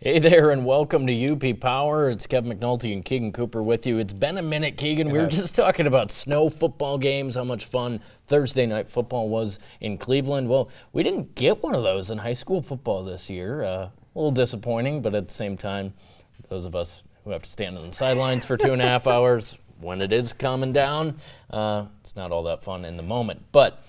Hey there, and welcome to UP Power. It's Kevin McNulty and Keegan Cooper with you. It's been a minute, Keegan. We were just talking about snow football games, how much fun Thursday night football was in Cleveland. Well, we didn't get one of those in high school football this year. A little disappointing, but at the same time, those of us who have to stand on the sidelines for 2.5 hours, when it is coming down, it's not all that fun in the moment. But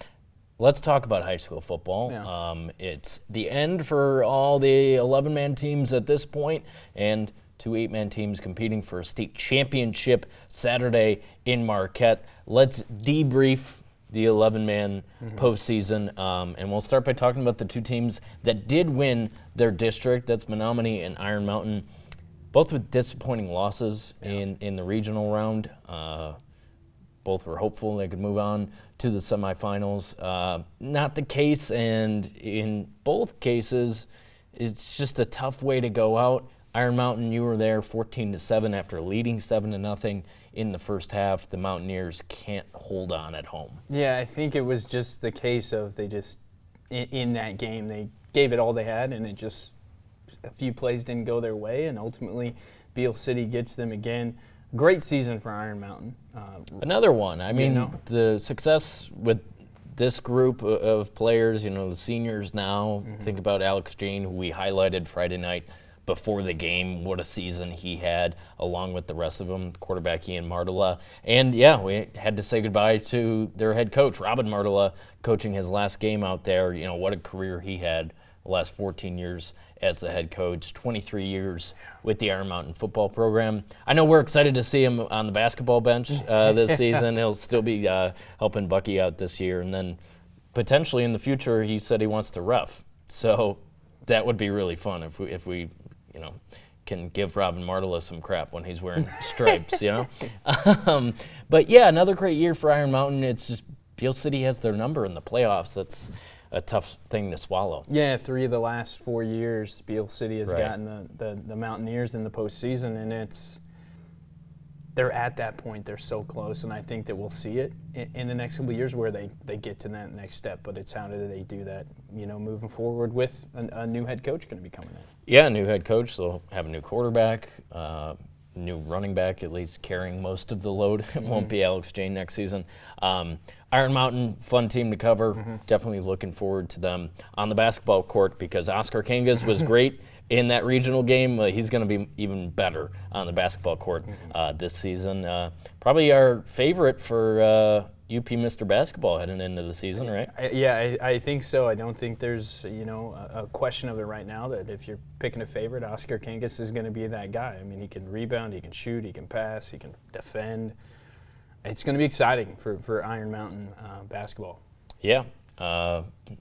let's talk about high school football. Yeah. It's the end for all the 11-man teams at this point, and 2 8-man teams competing for a state championship Saturday in Marquette. Let's debrief the 11-man postseason, and we'll start by talking about the 2 teams that did win their district. That's Menominee and Iron Mountain, both with disappointing losses in the regional round. Both were hopeful they could move on to the semifinals. Not the case, and in both cases, it's just a tough way to go out. Iron Mountain, you were there 14-7 after leading 7-0 in the first half. The Mountaineers can't hold on at home. Yeah, I think it was just the case of they just, in that game, they gave it all they had, and it just, a few plays didn't go their way, and ultimately Beale City gets them again. Great season for Iron Mountain. Another one. I mean, the success with this group of players, the seniors now, think about Alex Jane, who we highlighted Friday night before the game. What a season he had, along with the rest of them, quarterback Ian Martela. And, yeah, we had to say goodbye to their head coach, Robin Martela, coaching his last game out there. What a career he had the last 14 years as the head coach, 23 years with the Iron Mountain football program. I know we're excited to see him on the basketball bench this season. He'll still be helping Bucky out this year. And then potentially in the future, he said he wants to ref. So that would be really fun if we can give Robin Martela some crap when he's wearing stripes, But, yeah, another great year for Iron Mountain. It's just Beale City has their number in the playoffs. That's a tough thing to swallow. Yeah, 3 of the last 4 years, Beale City has gotten the Mountaineers in the postseason, and they're at that point. They're so close, and I think that we'll see it in the next couple of years where they get to that next step. But it's how do they do that, moving forward with a new head coach going to be coming in. Yeah, new head coach. They'll have a new quarterback, new running back, at least carrying most of the load. It won't be Alex Jane next season. Iron Mountain, fun team to cover. Definitely looking forward to them on the basketball court because Oscar Kangas was great in that regional game. He's going to be even better on the basketball court this season. Probably our favorite for UP Mr. Basketball heading into the season, right? I think so. I don't think there's a question of it right now that if you're picking a favorite, Oscar Kangas is going to be that guy. I mean, he can rebound, he can shoot, he can pass, he can defend. It's going to be exciting for Iron Mountain basketball. Yeah.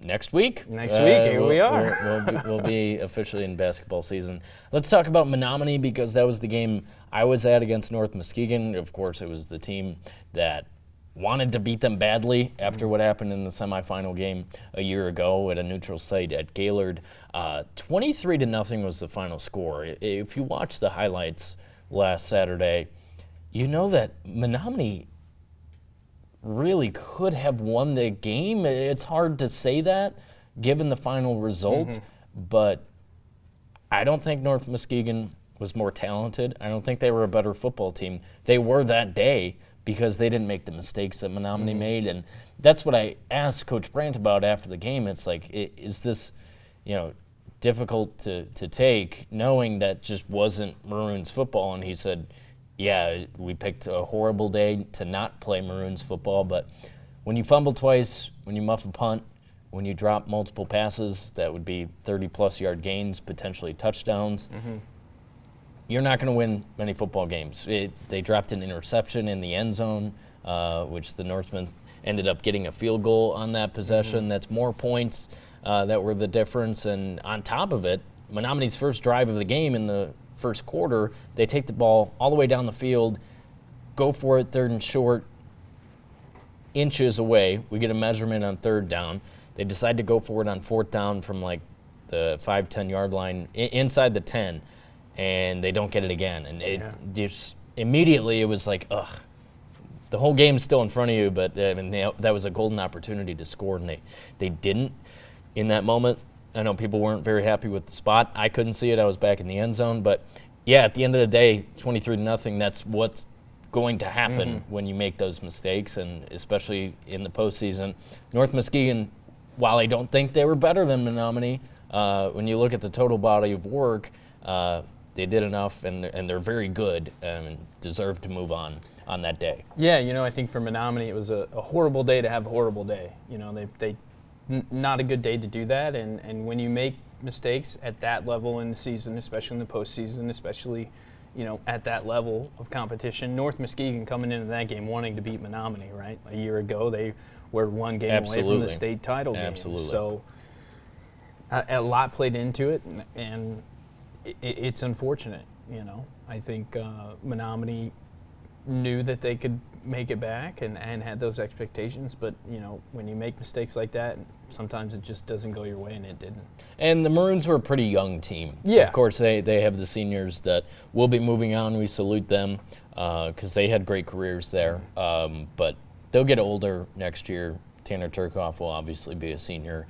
Next week, here we are. We'll be officially in basketball season. Let's talk about Menominee because that was the game I was at against North Muskegon. Of course, it was the team that wanted to beat them badly after what happened in the semifinal game a year ago at a neutral site at Gaylord. 23-0 was the final score. If you watch the highlights last Saturday, you know that Menominee really could have won the game. It's hard to say that given the final result, but I don't think North Muskegon was more talented. I don't think they were a better football team. They were that day because they didn't make the mistakes that Menominee made, and that's what I asked Coach Brandt about after the game. It's like, is this, difficult to take, knowing that just wasn't Maroons football? And he said, yeah, we picked a horrible day to not play Maroons football, but when you fumble twice, when you muff a punt, when you drop multiple passes, that would be 30-plus yard gains, potentially touchdowns, you're not going to win many football games. They dropped an interception in the end zone, which the Northmen ended up getting a field goal on that possession. That's more points that were the difference. And on top of it, Menominee's first drive of the game in the first quarter, they take the ball all the way down the field, go for it, 3rd and short, inches away. We get a measurement on 3rd down. They decide to go for it on 4th down from like the 5-10 yard line inside the 10, and they don't get it again. And just immediately it was like, ugh. The whole game's still in front of you, but that was a golden opportunity to score, and they didn't in that moment. I know people weren't very happy with the spot. I couldn't see it. I was back in the end zone. But, yeah, at the end of the day, 23-0, that's what's going to happen when you make those mistakes, and especially in the postseason. North Muskegon, while I don't think they were better than Menominee, when you look at the total body of work, they did enough, and they're very good and deserve to move on that day. Yeah, I think for Menominee it was a horrible day to have a horrible day. They not a good day to do that, and when you make mistakes at that level in the season, especially in the postseason, especially at that level of competition, North Muskegon coming into that game wanting to beat Menominee, right? A year ago they were one game away from the state title game. So a lot played into it, and it's unfortunate. I think Menominee knew that they could make it back and had those expectations, but when you make mistakes like that, sometimes it just doesn't go your way, and it didn't. And the Maroons were a pretty young team. Yeah. Of course, they have the seniors that will be moving on. We salute them because they had great careers there, but they'll get older next year. Tanner Turkoff will obviously be a senior.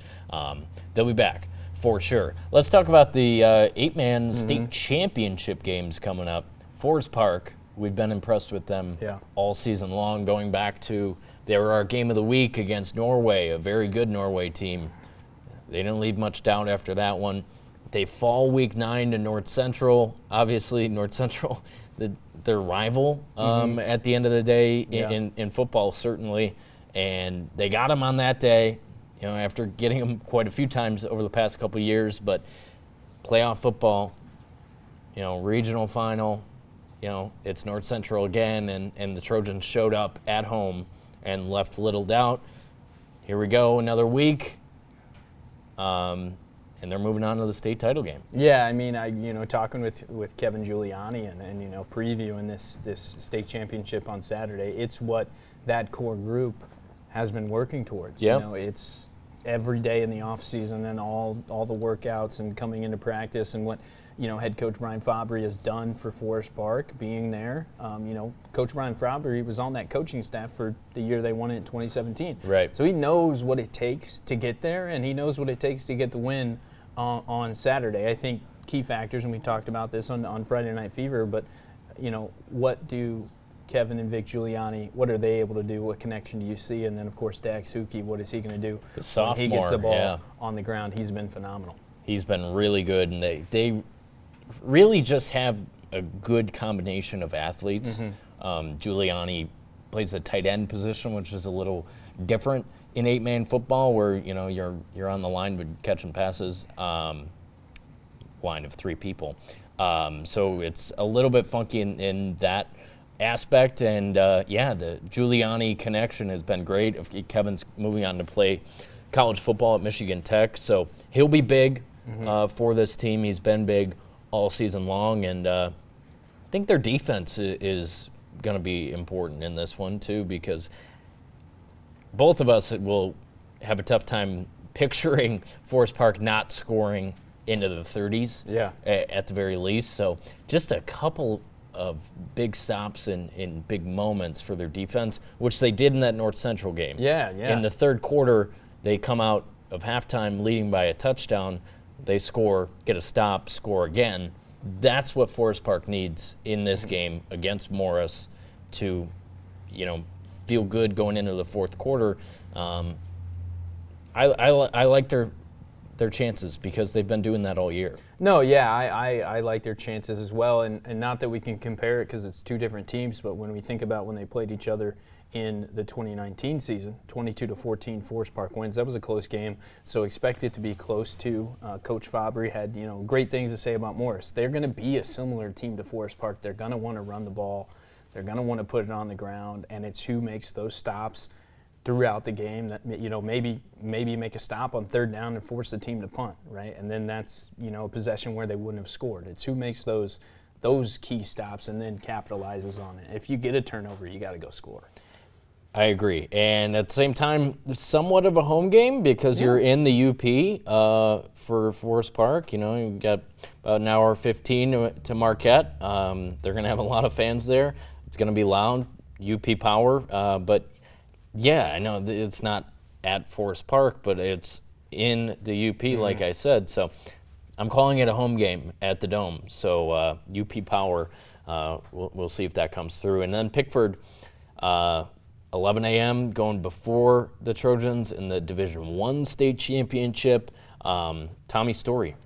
They'll be back for sure. Let's talk about the 8-man state championship games coming up. Forest Park, we've been impressed with them all season long, going back to they were our game of the week against Norway, a very good Norway team. They didn't leave much doubt after that one. They fall week 9 to North Central. Obviously, North Central, their rival at the end of the day in football, certainly. And they got them on that day, after getting them quite a few times over the past couple of years. But playoff football, regional final, it's North Central again, and the Trojans showed up at home and left little doubt. Here we go, another week, and they're moving on to the state title game. Yeah, I mean, talking with Kevin Giuliani and previewing this state championship on Saturday, it's what that core group has been working towards. It's every day in the off season and all the workouts and coming into practice, and what head coach Brian Fabry has done for Forest Park, being there. Coach Brian Fabry was on that coaching staff for the year they won it in 2017. Right. So he knows what it takes to get there, and he knows what it takes to get the win on Saturday. I think key factors, and we talked about this on Friday Night Fever, but what do Kevin and Vic Giuliani, what are they able to do? What connection do you see? And then, of course, Dax Huki, what is he going to do the sophomore, when he gets the ball on the ground? He's been phenomenal. He's been really good, and they really just have a good combination of athletes. Giuliani plays the tight end position, which is a little different in 8-man football, where you're on the line with catching passes, line of 3 people. So it's a little bit funky in that aspect, and the Giuliani connection has been great. Kevin's moving on to play college football at Michigan Tech, so he'll be big for this team. He's been big all season long, and I think their defense is going to be important in this one too, because both of us will have a tough time picturing Forest Park not scoring into the 30s at the very least. So just a couple of big stops in big moments for their defense, which they did in that North Central game. In the third quarter, they come out of halftime leading by a touchdown. They score, get a stop, score again. That's what Forest Park needs in this game against Morris to, feel good going into the fourth quarter. I like their chances because they've been doing that all year. No, yeah, I like their chances as well, and not that we can compare it because it's 2 different teams, but when we think about when they played each other in the 2019 season, 22-14 Forest Park wins. That was a close game, so expect it to be close too. Coach Fabry had great things to say about Morris. They're going to be a similar team to Forest Park. They're going to want to run the ball. They're going to want to put it on the ground, and it's who makes those stops throughout the game that maybe make a stop on 3rd down and force the team to punt, right? And then that's a possession where they wouldn't have scored. It's who makes those key stops and then capitalizes on it. If you get a turnover, you got to go score. I agree. And at the same time, somewhat of a home game because you're in the UP for Forest Park. You've got about an hour 15 to Marquette. They're going to have a lot of fans there. It's going to be loud, UP power. But, yeah, I know it's not at Forest Park, but it's in the UP, like I said. So I'm calling it a home game at the Dome. So UP Power, we'll see if that comes through. And then Pickford, 11 a.m. going before the Trojans in the Division I state championship. Tommy Story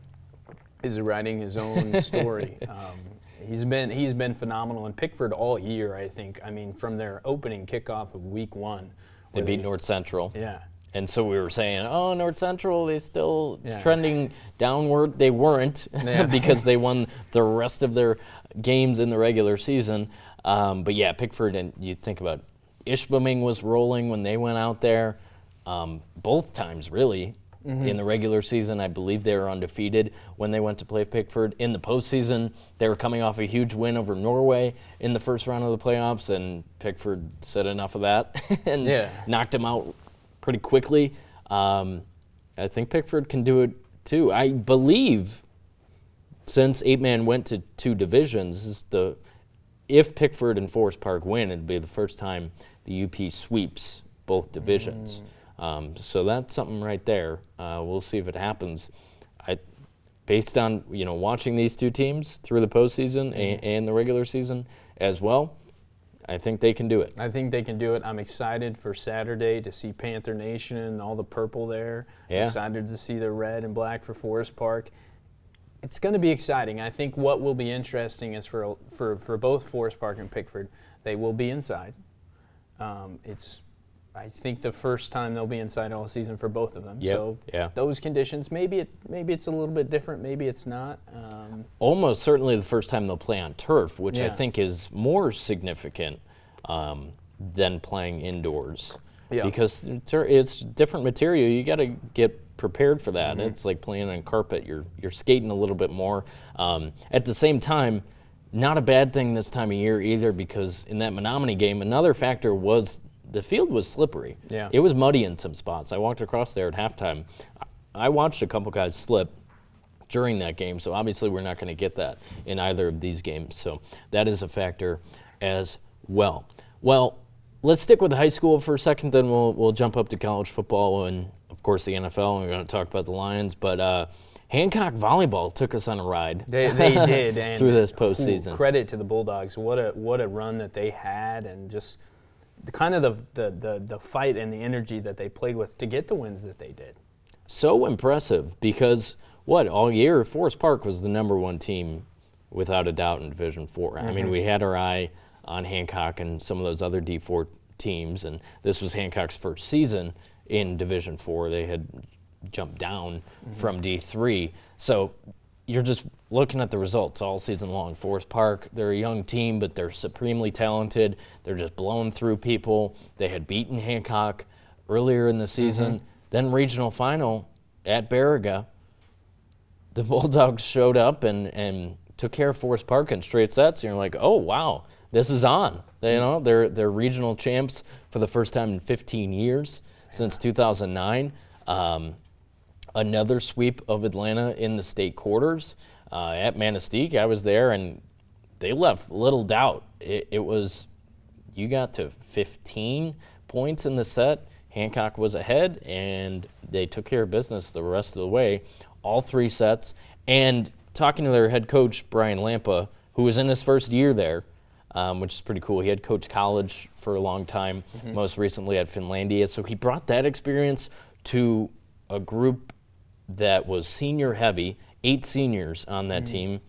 is writing his own story. He's been phenomenal in Pickford all year, I think. I mean, from their opening kickoff of week 1. They beat North Central. Yeah. And so we were saying, oh, North Central, they still trending downward. They weren't because they won the rest of their games in the regular season. But yeah, Pickford, and you think about Ishboming was rolling when they went out there. Both times, really. In the regular season, I believe they were undefeated when they went to play Pickford. In the postseason, they were coming off a huge win over Norway in the first round of the playoffs, and Pickford said enough of that and knocked them out pretty quickly. I think Pickford can do it too. I believe since 8-man went to 2 divisions, if Pickford and Forest Park win, it'd be the first time the UP sweeps both divisions. So that's something right there. We'll see if it happens. Based on watching these 2 teams through the postseason and the regular season as well, I think they can do it. I think they can do it. I'm excited for Saturday to see Panther Nation and all the purple there. Yeah. I'm excited to see the red and black for Forest Park. It's going to be exciting. I think what will be interesting is for both Forest Park and Pickford, they will be inside. I think the first time they'll be inside all season for both of them. Yep. So those conditions, maybe it's a little bit different, maybe it's not. Almost certainly the first time they'll play on turf, which I think is more significant than playing indoors. Yeah. Because it's different material. You got to get prepared for that. It's like playing on carpet. You're skating a little bit more. At the same time, not a bad thing this time of year either, because in that Menominee game, another factor was the field was slippery. Yeah. It was muddy in some spots. I walked across there at halftime. I watched a couple guys slip during that game, so obviously we're not going to get that in either of these games. So that is a factor as well. Well, let's stick with high school for a second, then we'll jump up to college football and, of course, the NFL, and we're going to talk about the Lions. But Hancock volleyball took us on a ride. They did. And through this postseason. Credit to the Bulldogs. What a run that they had, and just kind of the fight and the energy that they played with to get the wins that they did. So impressive because, all year, Forest Park was the #1 team without a doubt in Division IV. I mean, we had our eye on Hancock and some of those other D4 teams, and this was Hancock's first season in Division IV. They had jumped down from D3. So you're just looking at the results all season long. Forest Park, they're a young team, but they're supremely talented. They're just blowing through people. They had beaten Hancock earlier in the season. Then regional final at Baraga, the Bulldogs showed up and took care of Forest Park in straight sets. And you're like, oh, wow, this is on. They're regional champs for the first time in 15 years, since 2009. Another sweep of Atlanta in the state quarters. At Manistee, I was there, and they left little doubt. It was, you got to 15 points in the set. Hancock was ahead, and they took care of business the rest of the way, all 3 sets. And talking to their head coach, Brian Lampa, who was in his first year there, which is pretty cool. He had coached college for a long time, most recently at Finlandia. So he brought that experience to a group that was senior heavy, 8 seniors on that team.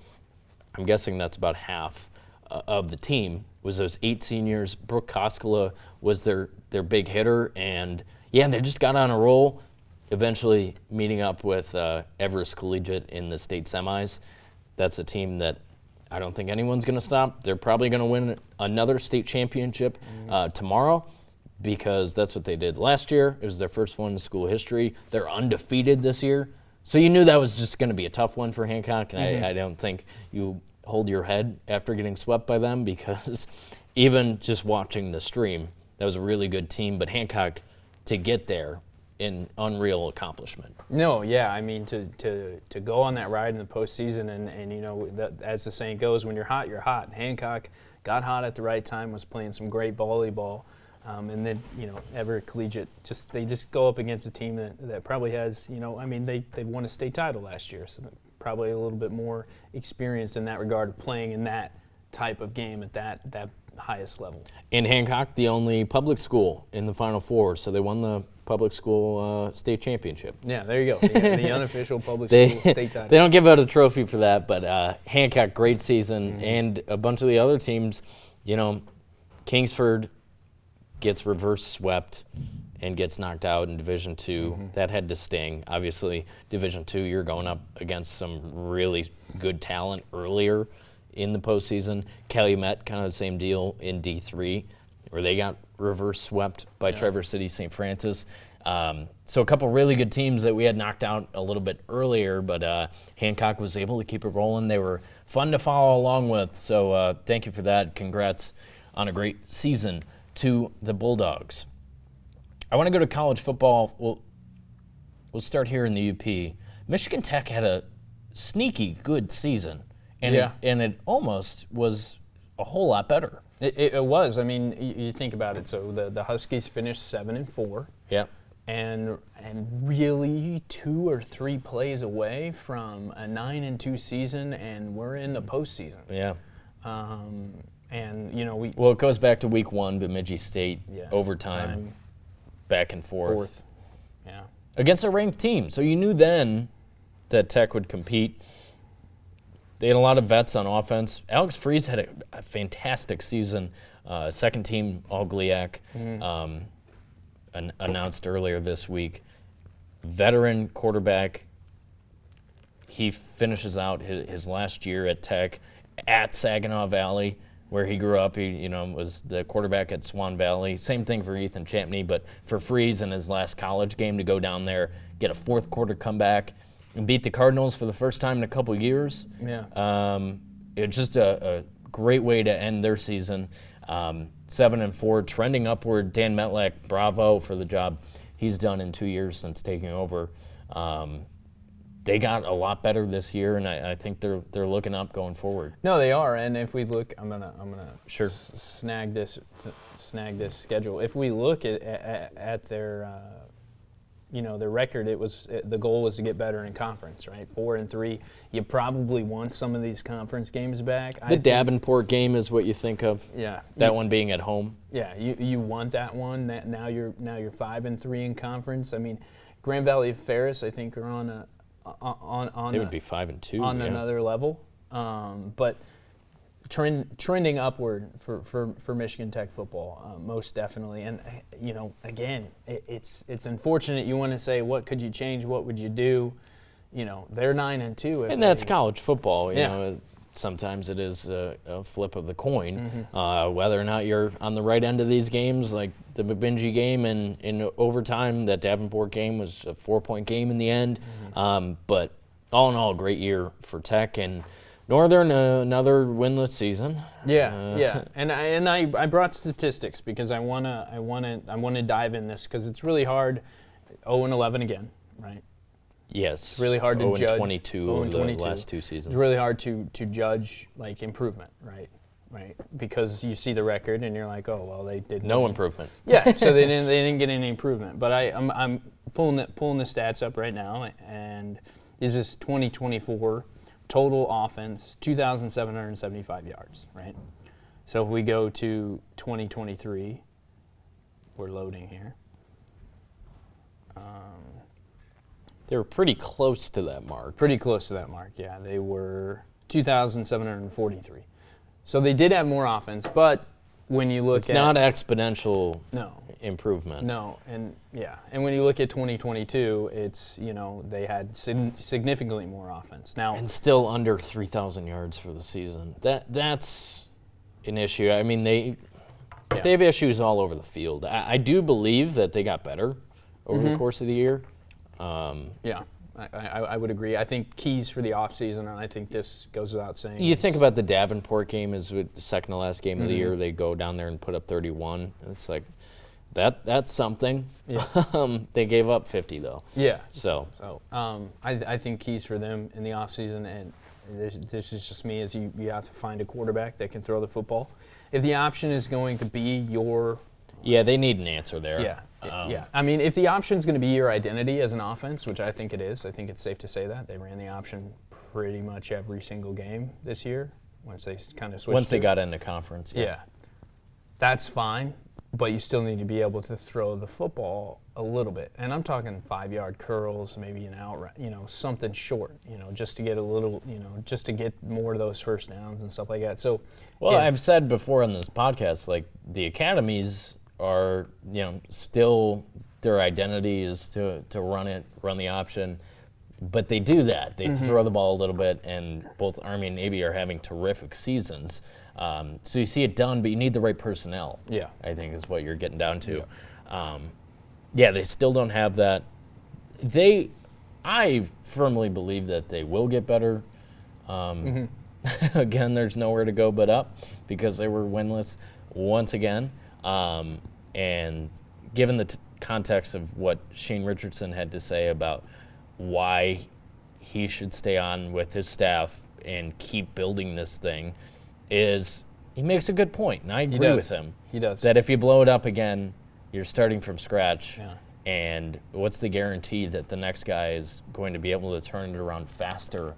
I'm guessing that's about half of the team was those 8 seniors. Brooke Koskela was their big hitter, and they just got on a roll, eventually meeting up with Everest Collegiate in the state semis. That's a team that I don't think anyone's going to stop. They're probably going to win another state championship tomorrow, because that's what they did last year. It was their first one in school history. They're undefeated this year. So you knew that was just going to be a tough one for Hancock, and I don't think you hold your head after getting swept by them, because even just watching the stream, that was a really good team. But Hancock, to get there, an unreal accomplishment. No, I mean, to go on that ride in the postseason, and as the saying goes, when you're hot, you're hot. Hancock got hot at the right time, was playing some great volleyball. And then, Everett Collegiate, they just go up against a team that probably has, they won a state title last year, so probably a little bit more experience in that regard of playing in that type of game at that highest level. And Hancock, the only public school in the Final Four, so they won the public school state championship. Yeah, there you go. The unofficial public school state title. They don't give out a trophy for that, but Hancock, great season, and a bunch of the other teams, Kingsford gets reverse swept and gets knocked out in Division II. That had to sting. Obviously, Division II, you're going up against some really good talent earlier in the postseason. Calumet, kind of the same deal in D3, where they got reverse swept by Traverse City St. Francis. So a couple really good teams that we had knocked out a little bit earlier, but Hancock was able to keep it rolling. They were fun to follow along with, so thank you for that. Congrats on a great season to the Bulldogs. I want to go to college football. We'll start here in the UP. Michigan Tech had a sneaky good season, and it almost was a whole lot better. It was. I mean, you think about it. So the Huskies finished 7-4. Yeah. And really 2 or 3 plays away from a 9-2 season, and we're in the postseason. Yeah. And Well, it goes back to week 1, Bemidji State, overtime, back and forth. Yeah. Against a ranked team. So you knew then that Tech would compete. They had a lot of vets on offense. Alex Freeze had a fantastic season, second team All-GLIAC, announced earlier this week. Veteran quarterback. He finishes out his last year at Tech at Saginaw Valley, where he grew up. He was the quarterback at Swan Valley. Same thing for Ethan Champney, but for Freeze in his last college game to go down there, get a fourth quarter comeback, and beat the Cardinals for the first time in a couple years. Yeah. It's just a great way to end their season. 7-4, trending upward. Dan Metlack, bravo for the job he's done in 2 years since taking over. They got a lot better this year, and I think they're looking up going forward. No, they are. And if we look, I'm gonna sure snag this schedule. If we look at their their record, the goal was to get better in conference, right? 4-3. You probably want some of these conference games back. The Davenport game is what you think of. Yeah. That one being at home. Yeah, you want that one. Now you're 5-3 in conference. I mean, Grand Valley Ferris, I think, are on they would be 5-2 on another level, but trending upward for Michigan Tech football, most definitely. And again, it's unfortunate. You want to say, what could you change? What would you do? They're 9-2, and that's college football. You know, sometimes it is a flip of the coin, whether or not you're on the right end of these games, like the Bemidji game and in overtime. That Davenport game was a 4-point game in the end. But all in all, a great year for Tech, and Northern, another winless season. Yeah. And I brought statistics because I wanna dive in this because it's really hard. 0-11 again, right? Yes. It's really hard to judge. 0-22 over the last 2 seasons. It's really hard to judge like improvement, right? Right, because you see the record and you're like, oh well, they did no improvement. Yeah, so they didn't get any improvement. But I'm pulling the stats up right now, and is this 2024 total offense 2,775 yards, right? So if we go to 2023, we're loading here. They were pretty close to that mark. Pretty close to that mark, yeah. They were 2,743. So they did have more offense, but when you look it's not exponential improvement. No, and when you look at 2022, it's, they had significantly more offense. Now, and still under 3,000 yards for the season. That's an issue. I mean, they have issues all over the field. I do believe that they got better over the course of the year. I would agree. I think keys for the offseason, and I think this goes without saying. You think about the Davenport game as the second to last game of the year. They go down there and put up 31. It's like that's something. Yeah. They gave up 50 though. Yeah. So I think keys for them in the offseason, and this is just me, is you have to find a quarterback that can throw the football. If the option is going to be your Yeah, they need an answer there. Yeah. I mean, if the option's going to be your identity as an offense, which I think it is, I think it's safe to say that. They ran the option pretty much every single game this year once they kind of switched. Once they got into conference, yeah. That's fine, but you still need to be able to throw the football a little bit. And I'm talking 5-yard curls, maybe an out, something short, just to get a little, just to get more of those first downs and stuff like that. So, well, I've said before on this podcast, like the academies are, still their identity is to run the option, but they do that. They throw the ball a little bit, and both Army and Navy are having terrific seasons. So you see it done, but you need the right personnel. Yeah, I think is what you're getting down to. Yeah, they still don't have that. I firmly believe that they will get better. Again, there's nowhere to go but up because they were winless once again. And given the context of what Shane Richardson had to say about why he should stay on with his staff and keep building this thing, he makes a good point, and I agree with him. He does. That if you blow it up again, you're starting from scratch. Yeah. And what's the guarantee that the next guy is going to be able to turn it around faster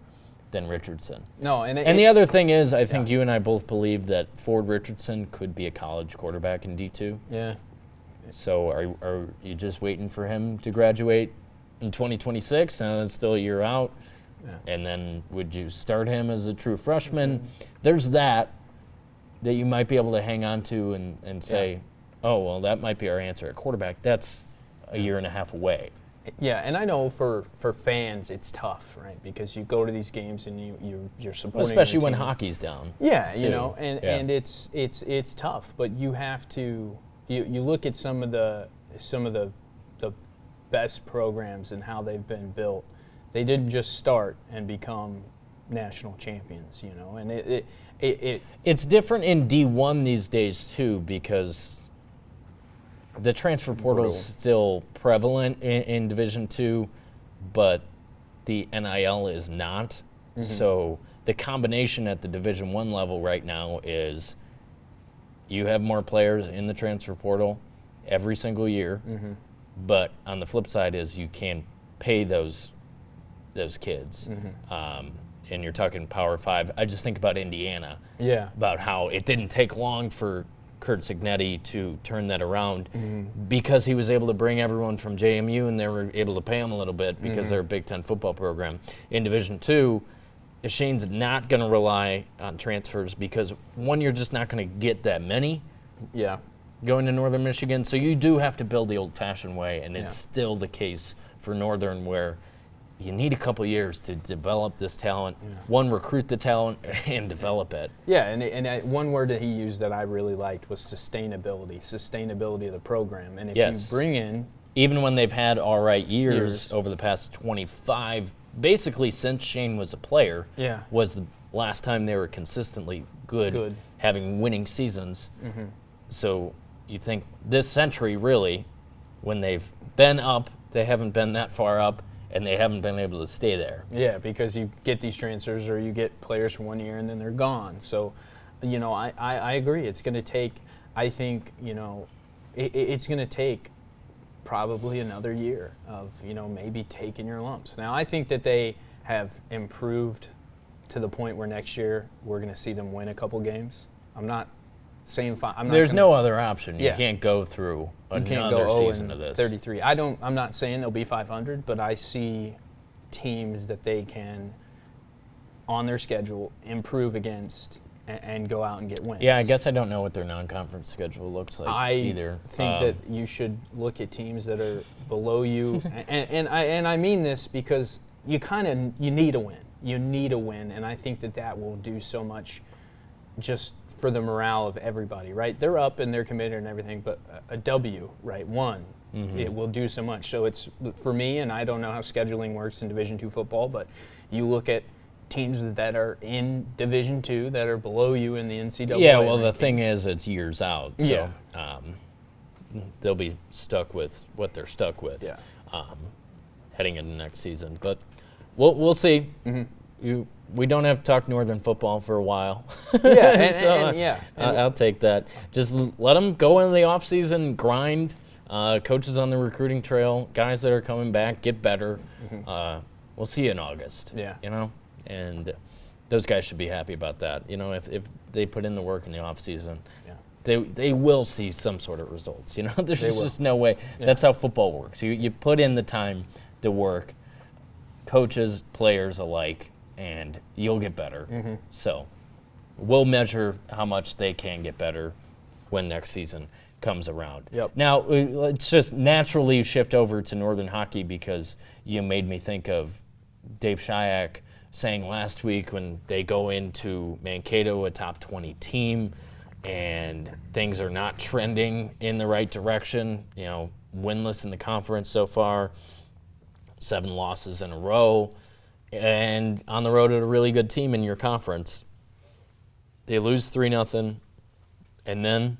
than Richardson? No, and the other thing is, I think you and I both believe that Ford Richardson could be a college quarterback in D2. Yeah. So are you just waiting for him to graduate in 2026, and that's still a year out? Yeah. And then would you start him as a true freshman? There's that you might be able to hang on to and say, oh, well, that might be our answer at quarterback. That's a year and a half away. Yeah, and I know for fans it's tough, right? Because you go to these games and you're supporting. Well, especially when hockey's down. Yeah, and it's tough, but you have to you look at some of the best programs and how they've been built. They didn't just start and become national champions, and it's different in D1 these days too, because the transfer portal is still prevalent in Division II, but the NIL is not. So the combination at the Division I level right now is you have more players in the transfer portal every single year, but on the flip side is you can't pay those kids. And you're talking Power 5. I just think about Indiana. Yeah. About how it didn't take long for Kurt Signetti to turn that around because he was able to bring everyone from JMU and they were able to pay them a little bit because they're a Big Ten football program. In Division II, Shane's not going to rely on transfers because, one, you're just not going to get that many going to Northern Michigan. So you do have to build the old-fashioned way, and it's still the case for Northern where you need a couple years to develop this talent. One, recruit the talent and develop it. Yeah, and one word that he used that I really liked was sustainability of the program. And if you bring in, even when they've had all right years over the past 25, basically since Shane was a player, was the last time they were consistently good. Having winning seasons. So you think this century, really, when they've been up, they haven't been that far up, and they haven't been able to stay there. Yeah, because you get these transfers or you get players for 1 year and then they're gone. So, I agree. It's going to take, I think, it's going to take probably another year of, maybe taking your lumps. Now, I think that they have improved to the point where next year we're going to see them win a couple games. I'm not saying there's no other option. You can't go through another season of this. 33. I'm not saying they'll be 500, but I see teams that they can, on their schedule, improve against and go out and get wins. Yeah, I guess I don't know what their non-conference schedule looks like either. I think that you should look at teams that are below you, and I mean this because you need a win. You need a win, and I think that will do so much just for the morale of everybody, right? They're up and they're committed and everything, but a W, right, one, it will do so much. So it's, for me, and I don't know how scheduling works in Division II football, but you look at teams that are in Division II that are below you in the NCAA. Yeah, well, the thing is, it's years out, so they'll be stuck with what they're stuck with heading into next season. But we'll see. we don't have to talk Northern football for a while. Yeah, So, I'll take that. Just let them go into the offseason, grind. Coaches on the recruiting trail, guys that are coming back, get better. We'll see you in August. Yeah. And those guys should be happy about that. If they put in the work in the offseason, they will see some sort of results. There's just no way. Yeah. That's how football works. You put in the time, the work, coaches, players alike, and you'll get better. So we'll measure how much they can get better when next season comes around. Yep. Now, let's just naturally shift over to Northern hockey because you made me think of Dave Shayak saying last week when they go into Mankato, a top 20 team, and things are not trending in the right direction, winless in the conference so far, 7 losses in a row, and on the road at a really good team in your conference. They lose 3-0, and then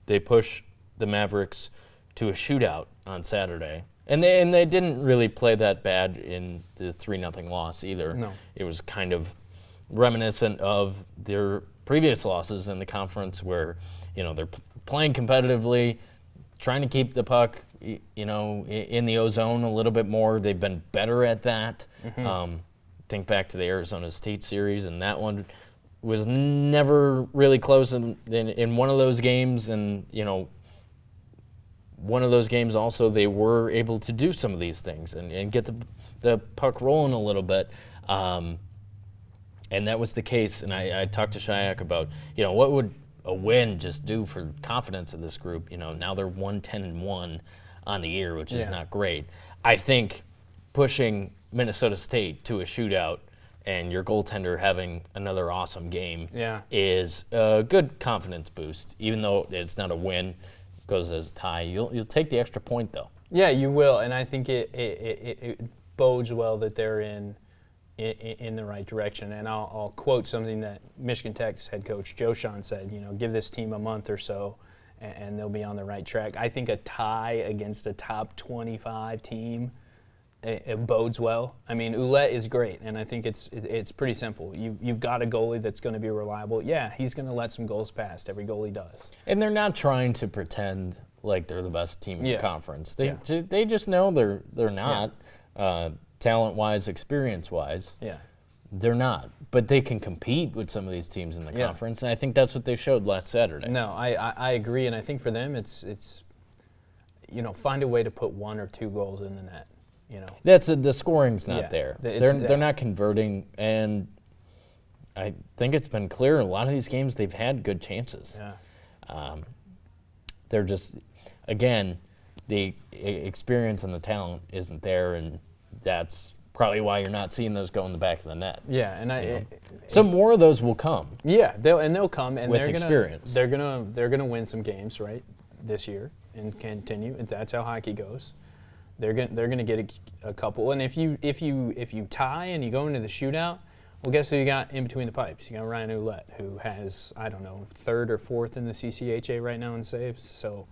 they push the Mavericks to a shootout on Saturday. And they didn't really play that bad in the 3-0 loss either. No. It was kind of reminiscent of their previous losses in the conference where, they're playing competitively, trying to keep the puck, in the ozone a little bit more. They've been better at that. Think back to the Arizona State series, and that one was never really close in one of those games. And, one of those games also they were able to do some of these things and get the puck rolling a little bit. And that was the case. And I talked to Shayak about, what would a win just do for confidence of this group? Now they're 1-10-1 on the year, which is not great. I think pushing Minnesota State to a shootout and your goaltender having another awesome game is a good confidence boost. Even though it's not a win, goes as a tie. You'll take the extra point, though. Yeah, you will, and I think it bodes well that they're in the right direction. And I'll quote something that Michigan Tech's head coach Joe Sean said, give this team a month or so, and they'll be on the right track. I think a tie against a top 25 team, it bodes well. I mean, Ouellette is great, and I think it's pretty simple. You've got a goalie that's going to be reliable. Yeah, he's going to let some goals past. Every goalie does. And they're not trying to pretend like they're the best team in the conference. They just know they're not, talent-wise, experience-wise. Yeah. They're not. But they can compete with some of these teams in the conference, and I think that's what they showed last Saturday. No, I agree, and I think for them it's find a way to put 1 or 2 goals in the net. That's the scoring's not there. They're not converting, and I think it's been clear in a lot of these games they've had good chances. Yeah. They're just, again, the experience and the talent isn't there, and that's probably why you're not seeing those go in the back of the net. Yeah, and some more of those will come. Yeah, they'll come, and with experience. They're gonna win some games this year and continue. And that's how hockey goes. They're gonna get a couple, and if you tie and you go into the shootout, well, guess who you got in between the pipes? You got Ryan Ouellette, who has 3rd or 4th in the CCHA right now in saves. So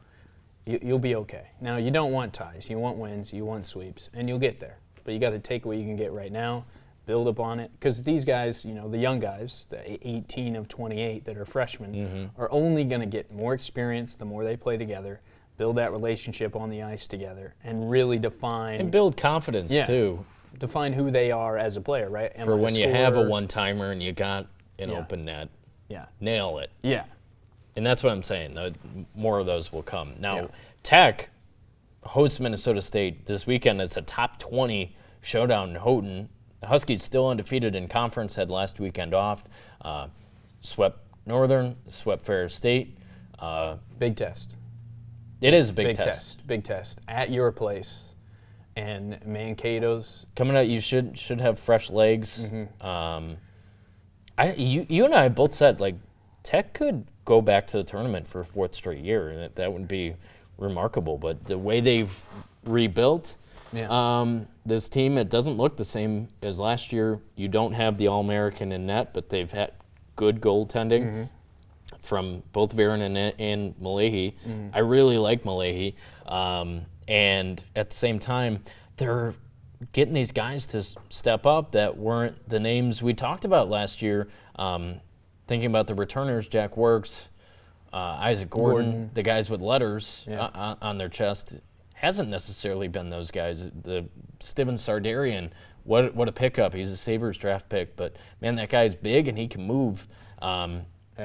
you'll be okay. Now you don't want ties, you want wins, you want sweeps, and you'll get there. But you got to take what you can get right now, build up on it, because these guys, the young guys, the 18 of 28 that are freshmen, are only going to get more experience the more they play together. Build that relationship on the ice together, and really define and build confidence too. Define who they are as a player, right? For when you have a one-timer and you got an open net, nail it. Yeah, and that's what I'm saying. More of those will come. Now, Tech hosts Minnesota State this weekend. It's a top 20 showdown in Houghton. The Huskies still undefeated in conference. Had last weekend off. Swept Northern. Swept Ferris State. Big test. It is a big test. Big test at your place, and Mankato's coming out. You should have fresh legs. You and I both said Tech could go back to the tournament for a 4th straight year, and that would be remarkable. But the way they've rebuilt this team, it doesn't look the same as last year. You don't have the All-American in net, but they've had good goaltending. From both Varon and Malahi. I really like Malahi. And at the same time, they're getting these guys to step up that weren't the names we talked about last year. Thinking about the returners, Jack Works, Isaac Gordon, the guys with letters on their chest, hasn't necessarily been those guys. The Steven Sardarian, what a pickup. He's a Sabres draft pick, but, man, that guy's big and he can move.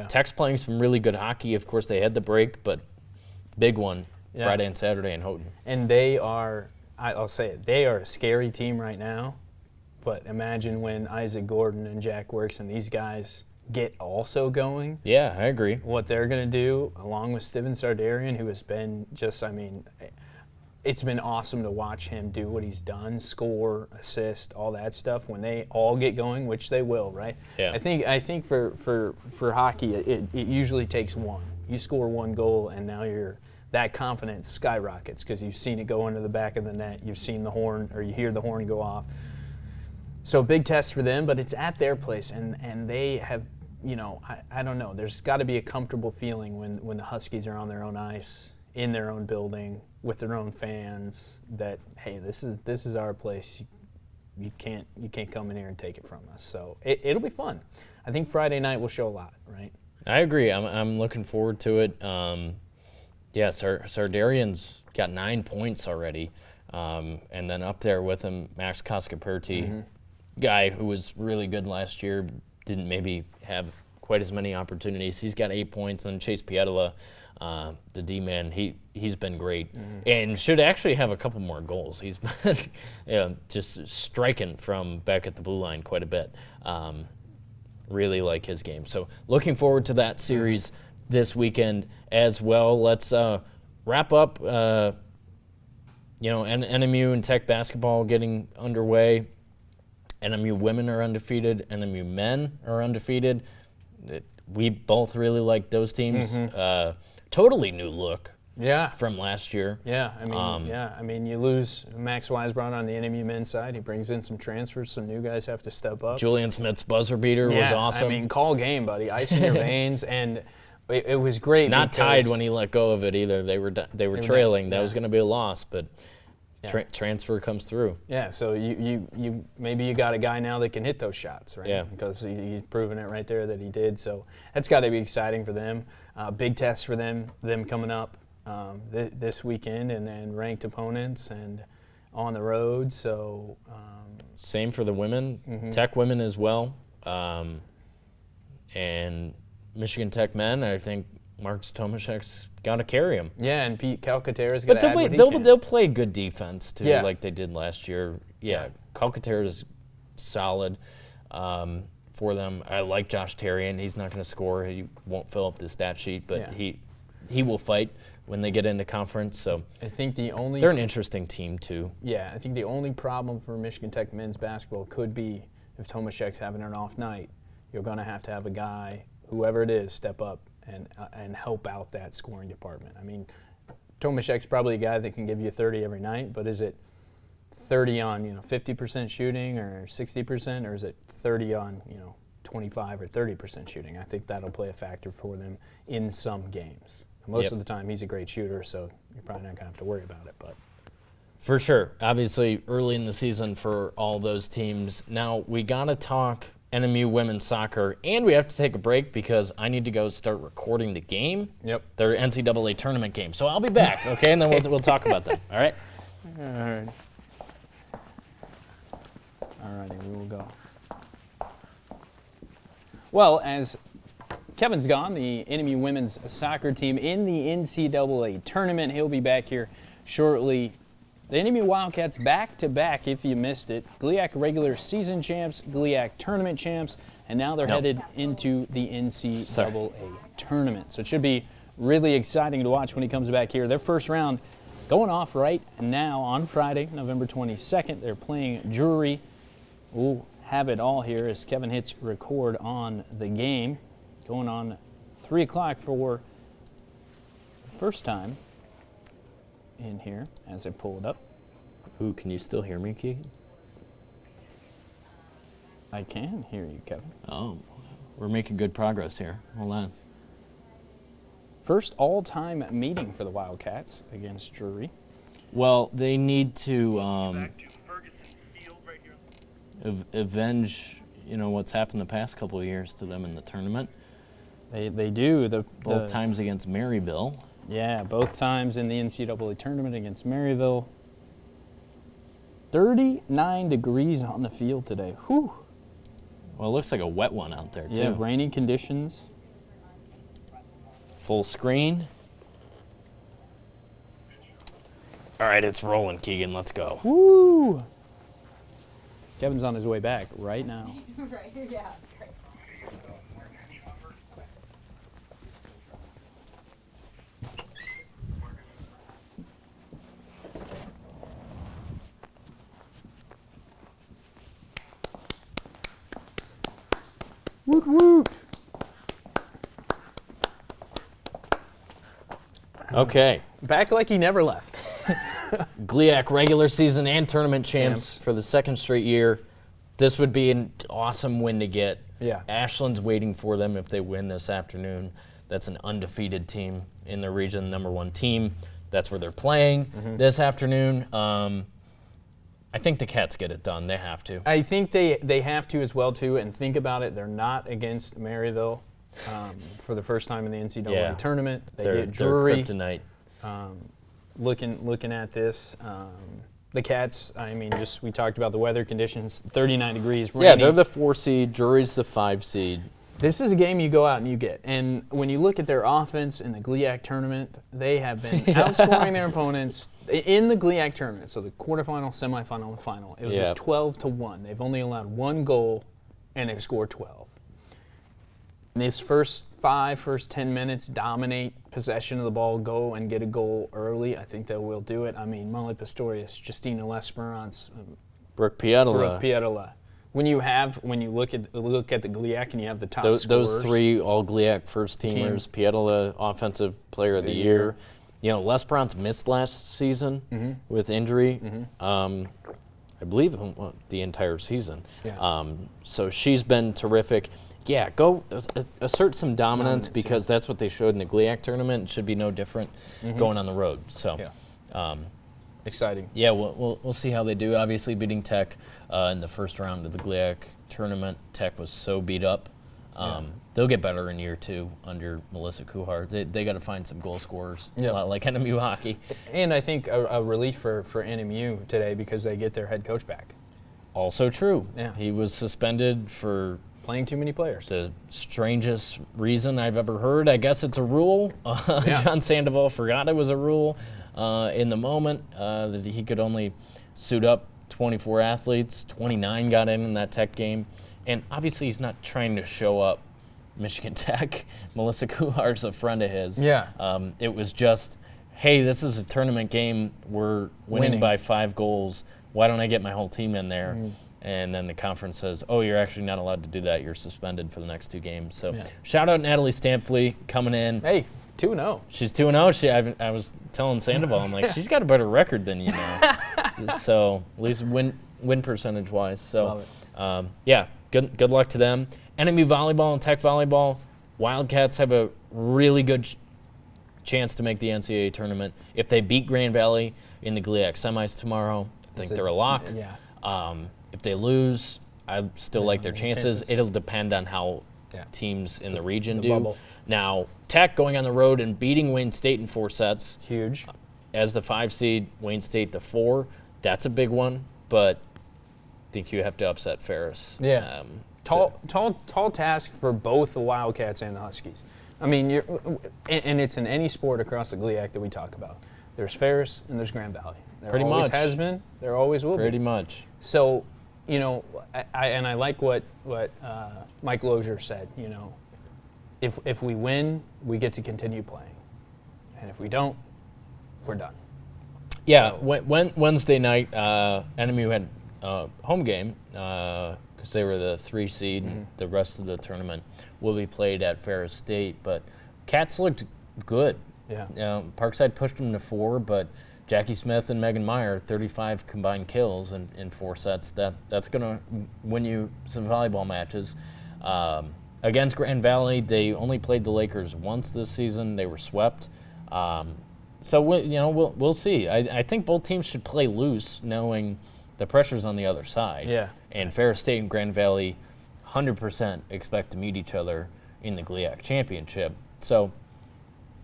Tech's playing some really good hockey. Of course, they had the break, but big one Friday and Saturday in Houghton. And they are, I'll say it, they are a scary team right now, but imagine when Isaac Gordon and Jack Works and these guys get also going. Yeah, I agree. What they're going to do, along with Steven Sardarian, who has been just, I mean, it's been awesome to watch him do what he's done, score, assist, all that stuff. When they all get going, which they will, right? Yeah. I think for hockey, it usually takes one. You score one goal, and now that confidence skyrockets because you've seen it go into the back of the net. You've seen the horn, or you hear the horn go off. So big test for them, but it's at their place, and they have, you know, I don't know. There's got to be a comfortable feeling when the Huskies are on their own ice, in their own building, with their own fans, that, hey, this is our place. You can't come in here and take it from us. So it'll be fun. I think Friday night will show a lot, right? I agree. I'm looking forward to it. Sardarian's got 9 points already, and then up there with him, Max Koskaperti, guy who was really good last year, didn't maybe have quite as many opportunities. He's got 8 points, and Chase Pietila, the D-man, he's been great and should actually have a couple more goals. He's been just striking from back at the blue line quite a bit. Really like his game. So looking forward to that series this weekend as well. Let's wrap up, NMU and Tech basketball getting underway. NMU women are undefeated. NMU men are undefeated. We both really like those teams. Totally new look from last year. I mean, you lose Max Weisbrod on the NMU men's side. He brings in some transfers. Some new guys have to step up. Julian Smith's buzzer beater was awesome. I mean, call game, buddy. Ice in your veins. And it was great. Not tied when he let go of it either. They were trailing. That was going to be a loss, but transfer comes through. Yeah, so you maybe you got a guy now that can hit those shots, right? Yeah. Because he's proven it right there that he did. So that's got to be exciting for them. Big test for them coming up this weekend, and then ranked opponents and on the road. So same for the women, Tech women as well, and Michigan Tech men. I think Marcus Tomaszek's got to carry him. Yeah, and Pete Calcaterra's got to add what he can. They'll play good defense too, like they did last year. Yeah, Calcaterra's solid for them. I like Josh Terry, and he's not going to score. He won't fill up the stat sheet, but he will fight when they get into conference. So I think they're an interesting team too. Yeah, I think the only problem for Michigan Tech men's basketball could be if Tomaszek's having an off night. You're going to have a guy, whoever it is, step up and help out that scoring department. I mean, Tomaszek's probably a guy that can give you 30 every night, but is it 30 on 50% shooting or 60%, or is it 30 on 25 or 30% shooting? I think that'll play a factor for them in some games. Most of the time, he's a great shooter, so you're probably not going to have to worry about it. But for sure, obviously early in the season for all those teams. Now we got to talk NMU women's soccer, and we have to take a break because I need to go start recording the game. Yep. Their NCAA tournament game. So I'll be back, okay? And then we'll talk about that. All right? All right. All righty, we will go. Well, as Kevin's gone, the NMU women's soccer team in the NCAA tournament. He'll be back here shortly. The NMU Wildcats back-to-back, if you missed it. GLIAC regular season champs, GLIAC tournament champs, and now they're headed into the NCAA tournament. So it should be really exciting to watch when he comes back here. Their first round going off right now on Friday, November 22nd. They're playing Drury. We'll have it all here as Kevin hits record on the game. Going on 3 o'clock for the first time in here as I pull it up. Ooh, can you still hear me, Keegan? I can hear you, Kevin. Oh, we're making good progress here. Hold on. First all-time meeting for the Wildcats against Drury. Well, they need to avenge, what's happened the past couple of years to them in the tournament. They do. Both times against Maryville. Yeah, both times in the NCAA tournament against Maryville. 39 degrees on the field today. Whew. Well, it looks like a wet one out there, too. Yeah, rainy conditions. Full screen. All right, it's rolling, Keegan. Let's go. Woo! Kevin's on his way back right now. Right, yeah. Great. Woot woot! Okay. Back like he never left. GLIAC regular season and tournament champs for the second straight year. This would be an awesome win to get. Yeah. Ashland's waiting for them if they win this afternoon. That's an undefeated team in the region, #1 team. That's where they're playing this afternoon. I think the Cats get it done. They have to. I think they have to as well, too. And think about it. They're not against Maryville for the first time in the NCAA tournament. They get Drury. They're kryptonite. Looking at this, the Cats, we talked about the weather conditions, 39 degrees, rainy. Yeah, they're the 4 seed. Drury's the 5 seed. This is a game you go out and you get. And when you look at their offense in the GLIAC tournament, they have been outscoring their opponents in the GLIAC tournament. So the quarterfinal, semifinal, and final. It was a 12-1. They've only allowed 1 goal, and they've scored 12. In these first 10 minutes, dominate possession of the ball, go and get a goal early. I think they will do it. Molly Pistorius, Justina Lesperance, Brooke Pietola. When you look at the GLIAC and you have the top those scorers, 3 all GLIAC first teamers, Pietola Offensive Player of the Year. Lesperance missed last season with injury. I believe the entire season. Yeah. So she's been terrific. Yeah, go assert some dominance because that's what they showed in the GLIAC tournament. It should be no different going on the road. So, exciting. Yeah, we'll see how they do. Obviously, beating Tech in the first round of the GLIAC tournament. Tech was so beat up. They'll get better in year 2 under Melissa Kuhar. They got to find some goal scorers, a lot like NMU hockey. And I think a relief for NMU today because they get their head coach back. Also true. Yeah. He was suspended for playing too many players. The strangest reason I've ever heard. I guess it's a rule. John Sandoval forgot it was a rule in the moment that he could only suit up 24 athletes. 29 got in that Tech game. And obviously he's not trying to show up Michigan Tech. Melissa Kuhar's a friend of his. Yeah. It was just, hey, this is a tournament game. We're winning by 5 goals. Why don't I get my whole team in there? And then the conference says, oh, you're actually not allowed to do that. You're suspended for the next 2 games. So shout out Natalie Stampfli coming in. Hey, 2-0. She's 2-0. I was telling Sandoval, I'm like, she's got a better record than you know. So at least win percentage-wise. So, good luck to them. NMU volleyball and Tech volleyball. Wildcats have a really good chance to make the NCAA tournament. If they beat Grand Valley in the GLIAC semis tomorrow, I think they're a lock. Yeah. If they lose, I still like their chances. It'll depend on how teams in the region do. Bubble. Now, Tech going on the road and beating Wayne State in 4 sets. Huge. As the 5 seed, Wayne State the 4. That's a big one, but I think you have to upset Ferris. Yeah. Tall task for both the Wildcats and the Huskies. And it's in any sport across the GLIAC that we talk about. There's Ferris and there's Grand Valley. There always has been. There always will be. Pretty much. So, I like what Mike Lozier said. If we win, we get to continue playing, and if we don't, we're done. Yeah. So, Wednesday night, NMU had home game because they were the 3 seed. And the rest of the tournament will be played at Ferris State. But Cats looked good. Yeah. Parkside pushed them to 4, but Jackie Smith and Megan Meyer, 35 combined kills in 4 sets. That's going to win you some volleyball matches. Against Grand Valley, they only played the Lakers once this season. They were swept. So we'll see. I think both teams should play loose, knowing the pressure's on the other side. Yeah. And Ferris State and Grand Valley 100% expect to meet each other in the GLIAC championship. So,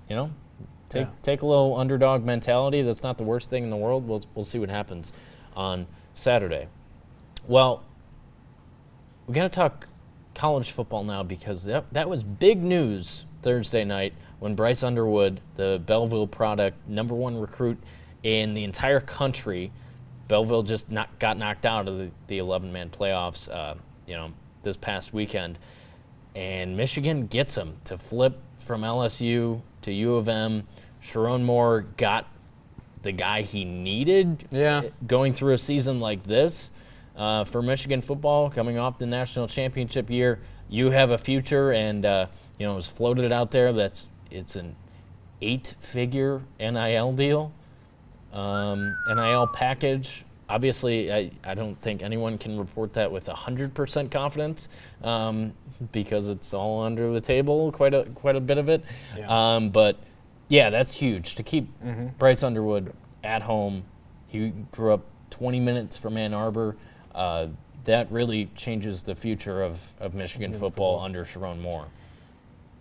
take a little underdog mentality. That's not the worst thing in the world. We'll see what happens on Saturday. Well, we got to talk college football now because that was big news Thursday night when Bryce Underwood, the Belleville product, #1 recruit in the entire country, Belleville just got knocked out of the 11-man playoffs, this past weekend. And Michigan gets him to flip from LSU to U of M. Sharon Moore got the guy he needed going through a season like this for Michigan football, coming off the national championship year. You have a future, and it was floated out there that it's an 8-figure NIL deal, NIL package. Obviously, I don't think anyone can report that with 100% confidence because it's all under the table, quite a bit of it. Yeah. But yeah, that's huge to keep Bryce Underwood at home. He grew up 20 minutes from Ann Arbor. That really changes the future of Michigan football under Sharon Moore.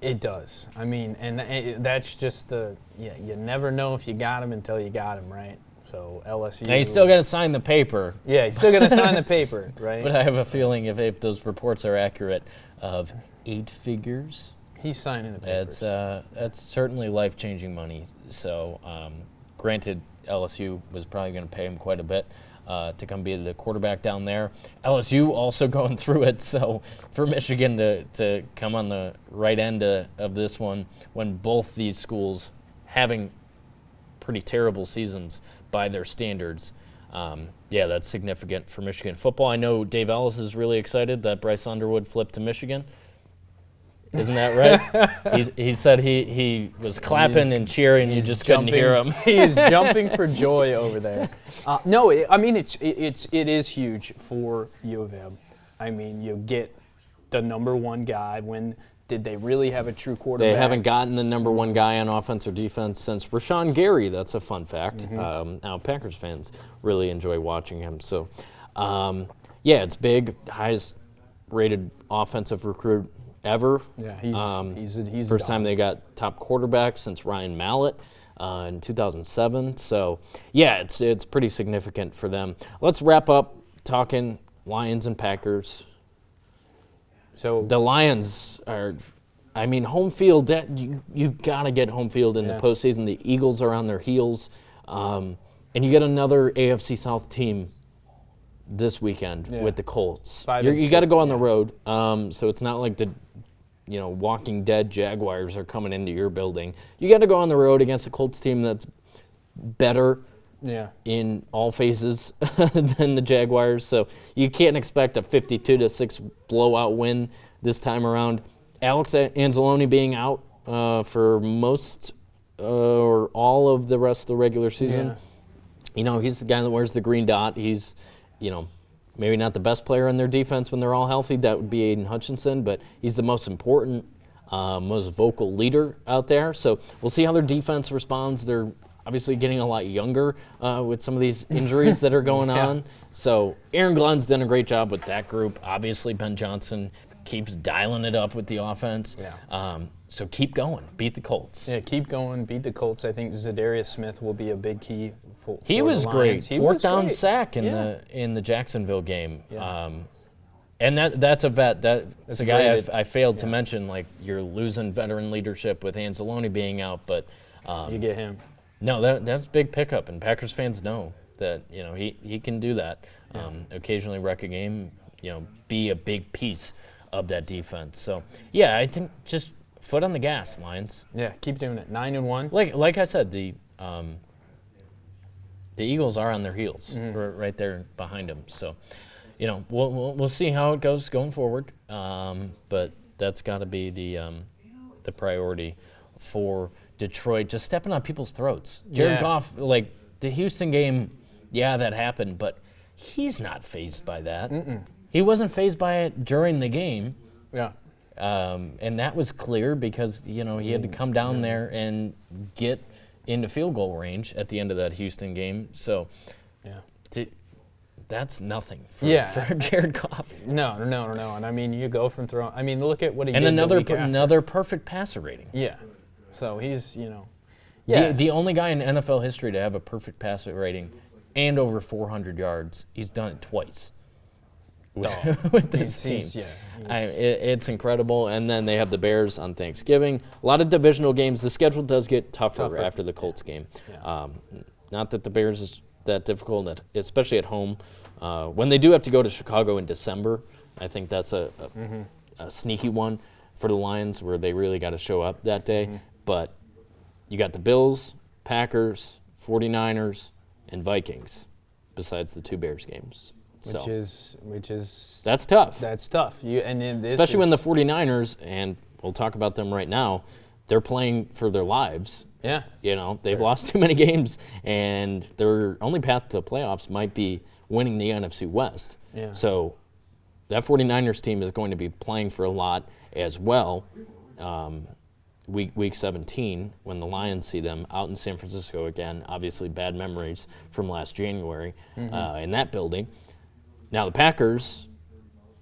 It does. I mean, and that's just you never know if you got him until you got him, right? So LSU. Now, he's still got to sign the paper. Yeah, he's still got to sign the paper, right? But I have a feeling if those reports are accurate, of 8 figures. He's signing the papers. That's certainly life-changing money. So, granted, LSU was probably going to pay him quite a bit to come be the quarterback down there. LSU also going through it. So for Michigan to come on the right end of this one when both these schools having pretty terrible seasons by their standards, that's significant for Michigan football. I know Dave Ellis is really excited that Bryce Underwood flipped to Michigan. Isn't that right? He said he was clapping and cheering. You just couldn't hear him. He's jumping for joy over there. It is huge for U of M. I mean, you get the #1 guy. When did they really have a true quarterback? They haven't gotten the #1 guy on offense or defense since Rashawn Gary. That's a fun fact. Now Packers fans really enjoy watching him. So, it's big, highest rated offensive recruit ever. Yeah, he's first time they got top quarterback since Ryan Mallett in 2007. So, it's pretty significant for them. Let's wrap up talking Lions and Packers. So the Lions are, home field. That you gotta get home field in the postseason. The Eagles are on their heels, and you get another AFC South team this weekend with the Colts. You got to go on the road, so it's not like the Walking Dead Jaguars are coming into your building. You got to go on the road against a Colts team that's better in all phases than the Jaguars. So you can't expect a 52-6 blowout win this time around. Alex Anzalone being out for most or all of the rest of the regular season. He's the guy that wears the green dot. He's, maybe not the best player in their defense when they're all healthy. That would be Aiden Hutchinson, but he's the most important, most vocal leader out there. So we'll see how their defense responds. They're obviously getting a lot younger with some of these injuries that are going on. So Aaron Glenn's done a great job with that group. Obviously, Ben Johnson keeps dialing it up with the offense. So keep going. Beat the Colts. Yeah, keep going. Beat the Colts. I think Zadarius Smith will be a big key for He was the great. Lions. Fourth down sack in the Jacksonville game. And that's a vet. That's a guy I failed to mention. Like, you're losing veteran leadership with Anzalone being out, but you get him. No, that's a big pickup, and Packers fans know that he can do that. Occasionally wreck a game, be a big piece of that defense. So I think just foot on the gas, Lions. Yeah, keep doing it. 9-1. Like I said, the Eagles are on their heels. We're right there behind them. So, we'll see how it goes going forward. But that's got to be the priority for Detroit, just stepping on people's throats. Jared Goff, like the Houston game, that happened, but he's not fazed by that. He wasn't fazed by it during the game. And that was clear because, he had to come down there and get into field goal range at the end of that Houston game. So that's nothing for Yeah. Jared Goff. No. And I mean, you go from throwing. I mean, look at what he And did the week another perfect passer rating. Yeah. So he's, Yeah. The only guy in NFL history to have a perfect passer rating and over 400 yards. He's done it twice with this team. It's incredible. And then they have the Bears on Thanksgiving. A lot of divisional games. The schedule does get tougher. After the Colts game. Yeah. Not that the Bears is that difficult, especially at home. When they do have to go to Chicago in December, I think that's a sneaky one for the Lions where they really got to show up that day. But you got the Bills, Packers, 49ers, and Vikings, besides the 2 Bears games. Which is that's tough. That's tough. Especially when the 49ers, and we'll talk about them right now, they're playing for their lives. Yeah. They've lost too many games, and their only path to the playoffs might be winning the NFC West. Yeah. So that 49ers team is going to be playing for a lot as well. Week 17, when the Lions see them out in San Francisco again, obviously bad memories from last January in that building. Now the Packers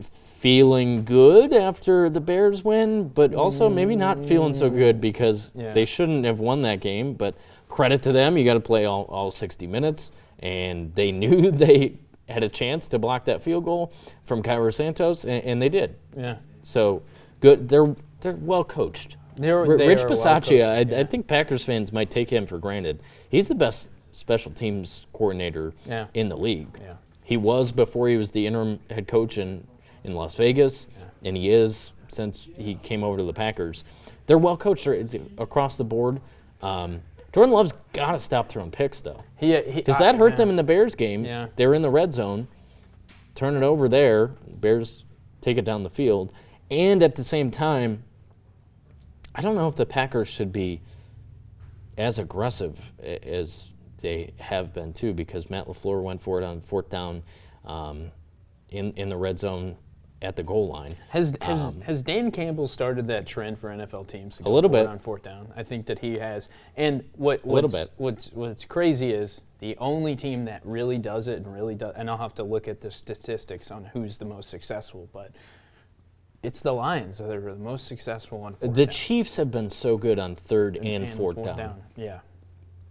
feeling good after the Bears win, but also maybe not feeling so good because they shouldn't have won that game. But credit to them, you got to play all 60 minutes, and they knew they had a chance to block that field goal from Cairo Santos, and they did. Yeah. So good. They're well coached. Rich Bisaccia, I think Packers fans might take him for granted. He's the best special teams coordinator in the league. Yeah. He was before he was the interim head coach in Las Vegas, and he is since he came over to the Packers. They're well coached across the board. Jordan Love's got to stop throwing picks, though, because that hurt them in the Bears game. Yeah. They were in the red zone, turn it over there, Bears take it down the field, and at the same time, I don't know if the Packers should be as aggressive as they have been, too, because Matt LaFleur went for it on 4th down in the red zone at the goal line. Has Dan Campbell started that trend for NFL teams to go a little for it bit on 4th down? I think that he has. And what's crazy is the only team that really does it and I'll have to look at the statistics on who's the most successful, but it's the Lions that are the most successful on 4th down. The Chiefs have been so good on 3rd and 4th down. Yeah.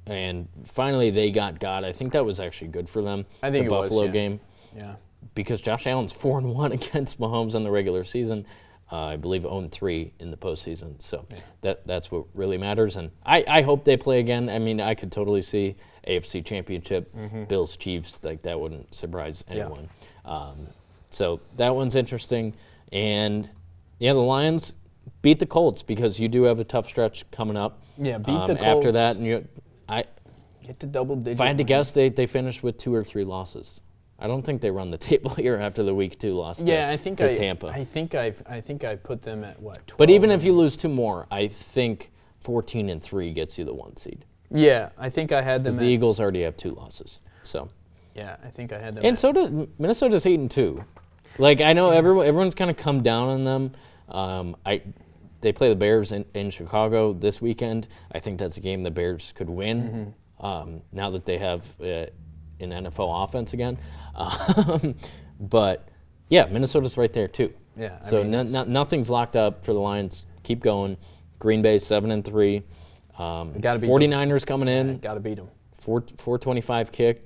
And finally they got God. I think that was actually good for them. I think the Buffalo was, game. Yeah. Because Josh Allen's 4-1 against Mahomes in the regular season. I believe 0-3 in the postseason. So that's what really matters. And I hope they play again. I mean, I could totally see AFC Championship, Bills, Chiefs. Like, that wouldn't surprise anyone. So that one's interesting. And, the Lions beat the Colts because you do have a tough stretch coming up. Yeah, beat the Colts. After that, and get to double digits. If I had to guess, they finished with 2 or 3 losses. I don't think they run the table here after the week 2 loss to Tampa. I think I put them at what? 12. But even if you lose 2 more, I think 14-3 gets you the 1 seed. Yeah, I think I had them. Because the Eagles already have 2 losses. So. Yeah, I think I had them. And so does Minnesota's 8-2. Like, I know everyone's kind of come down on them. They play the Bears in Chicago this weekend. I think that's a game the Bears could win now that they have an NFL offense again. But, Minnesota's right there, too. Yeah. So nothing's locked up for the Lions. Keep going. Green Bay 7-3. 49ers coming in. Got to beat them. 425 kick.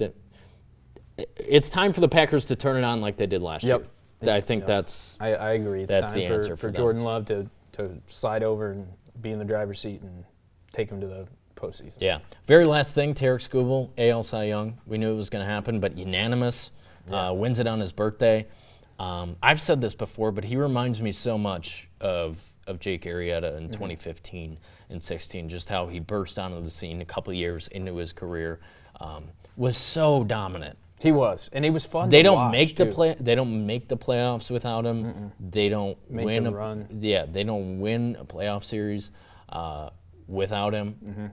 It's time for the Packers to turn it on like they did last year. I think that's. I agree. It's that's time the answer for Jordan Love to slide over and be in the driver's seat and take him to the postseason. Yeah. Very last thing, Tarek Skubal, AL Cy Young. We knew it was going to happen, but unanimous. Wins it on his birthday. I've said this before, but he reminds me so much of Jake Arrieta in 2015 and 16, just how he burst onto the scene a couple years into his career, was so dominant. He was, and he was fun. They to don't watch, make too. They don't make the playoffs without him. They don't win the run. Yeah, they don't win a playoff series without him.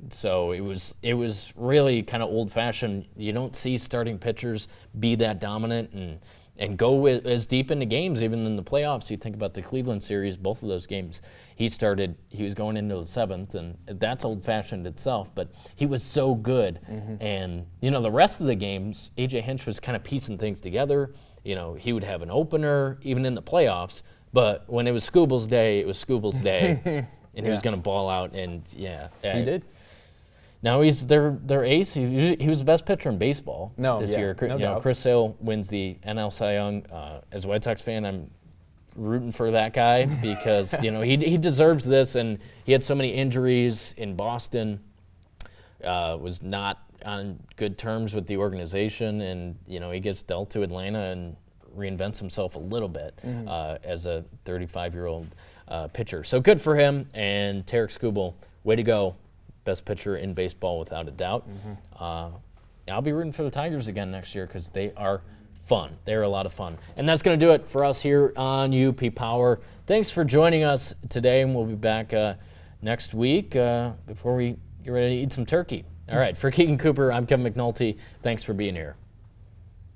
So it was really kind of old fashioned. You don't see starting pitchers be that dominant, and and go as deep into games, even in the playoffs. You think about the Cleveland series, both of those games, he was going into the 7th, and that's old-fashioned itself, but he was so good. And, the rest of the games, A.J. Hinch was kind of piecing things together. He would have an opener, even in the playoffs, but when it was Scooble's day, it was Scooble's day, and he was going to ball out, and, He did. Now he's their ace. He was the best pitcher in baseball this year. No doubt. Chris Sale wins the NL Cy Young. As a White Sox fan, I'm rooting for that guy because he deserves this. And he had so many injuries in Boston. Was not on good terms with the organization, and he gets dealt to Atlanta and reinvents himself a little bit as a 35-year-old pitcher. So good for him. And Tarek Skubal, way to go. Best pitcher in baseball without a doubt. I'll be rooting for the Tigers again next year because they are fun. They're a lot of fun. And that's going to do it for us here on UP Power. Thanks for joining us today, and we'll be back next week before we get ready to eat some turkey. All right, for Keegan Cooper, I'm Kevin McNulty. Thanks for being here.